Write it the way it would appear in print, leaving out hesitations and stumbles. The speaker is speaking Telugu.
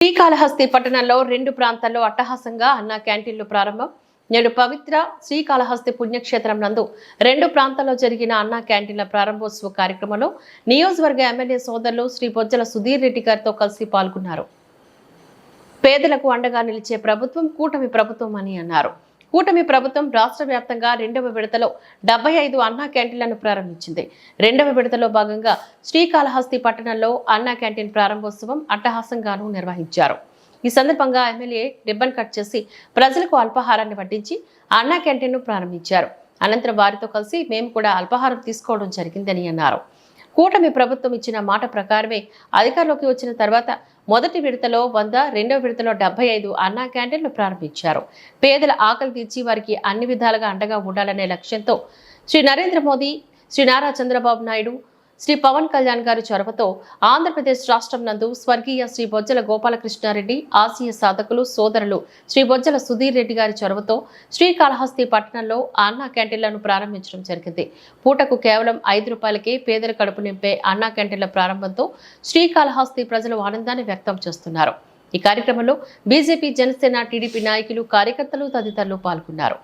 శ్రీకాళహస్తి పట్టణంలో 2 ప్రాంతాల్లో అట్టహాసంగా అన్నా క్యాంటీన్లు ప్రారంభం. నేడు పవిత్ర శ్రీకాళహస్తి పుణ్యక్షేత్రం నందు 2 ప్రాంతాల్లో జరిగిన అన్నా క్యాంటీన్ల ప్రారంభోత్సవ కార్యక్రమంలో నియోజకవర్గ ఎమ్మెల్యే సోదరులు శ్రీ బొజ్జల సుధీర్ రెడ్డి గారితో కలిసి పాల్గొన్నారు. పేదలకు అండగా నిలిచే ప్రభుత్వం కూటమి ప్రభుత్వం అని అన్నారు. కూటమి ప్రభుత్వం రాష్ట్ర వ్యాప్తంగా 2వ విడతలో 75 అన్నా క్యాంటీన్లను ప్రారంభించింది. 2వ విడతలో భాగంగా శ్రీకాళహస్తి పట్టణంలో అన్నా క్యాంటీన్ ప్రారంభోత్సవం అట్టహాసంగాను నిర్వహించారు. ఈ సందర్భంగా ఎమ్మెల్యే రిబ్బన్ కట్ చేసి ప్రజలకు అల్పాహారాన్ని వడ్డించి అన్నా క్యాంటీన్ను ప్రారంభించారు. అనంతరం వారితో కలిసి మేము కూడా అల్పాహారం తీసుకోవడం జరిగిందని అన్నారు. కూటమి ప్రభుత్వం ఇచ్చిన మాట ప్రకారమే అధికారంలోకి వచ్చిన తర్వాత మొదటి విడతలో 100, 2వ విడతలో 75 అన్నా క్యాంటీన్లు ప్రారంభించారు. పేదల ఆకలి తీర్చి వారికి అన్ని విధాలుగా అండగా ఉండాలనే లక్ష్యంతో శ్రీ నరేంద్ర మోదీ, శ్రీ నారా చంద్రబాబు నాయుడు, శ్రీ పవన్ కళ్యాణ్ గారి చొరవతో ఆంధ్రప్రదేశ్ రాష్ట్రం నందు స్వర్గీయ శ్రీ బొజ్జల గోపాలకృష్ణారెడ్డి ఆశయ సాధకులు సోదరులు శ్రీ బొజ్జల సుధీర్ రెడ్డి గారి చొరవతో శ్రీకాళహస్తి పట్టణంలో అన్నా క్యాంటీన్లను ప్రారంభించడం జరిగింది. పూటకు కేవలం 5 రూపాయలకే పేదల కడుపు నింపే అన్నా క్యాంటీన్ల ప్రారంభంతో శ్రీకాళహస్తి ప్రజలు ఆనందాన్ని వ్యక్తం చేస్తున్నారు. ఈ కార్యక్రమంలో బీజేపీ, జనసేన, టీడీపీ నాయకులు, కార్యకర్తలు తదితరులు పాల్గొన్నారు.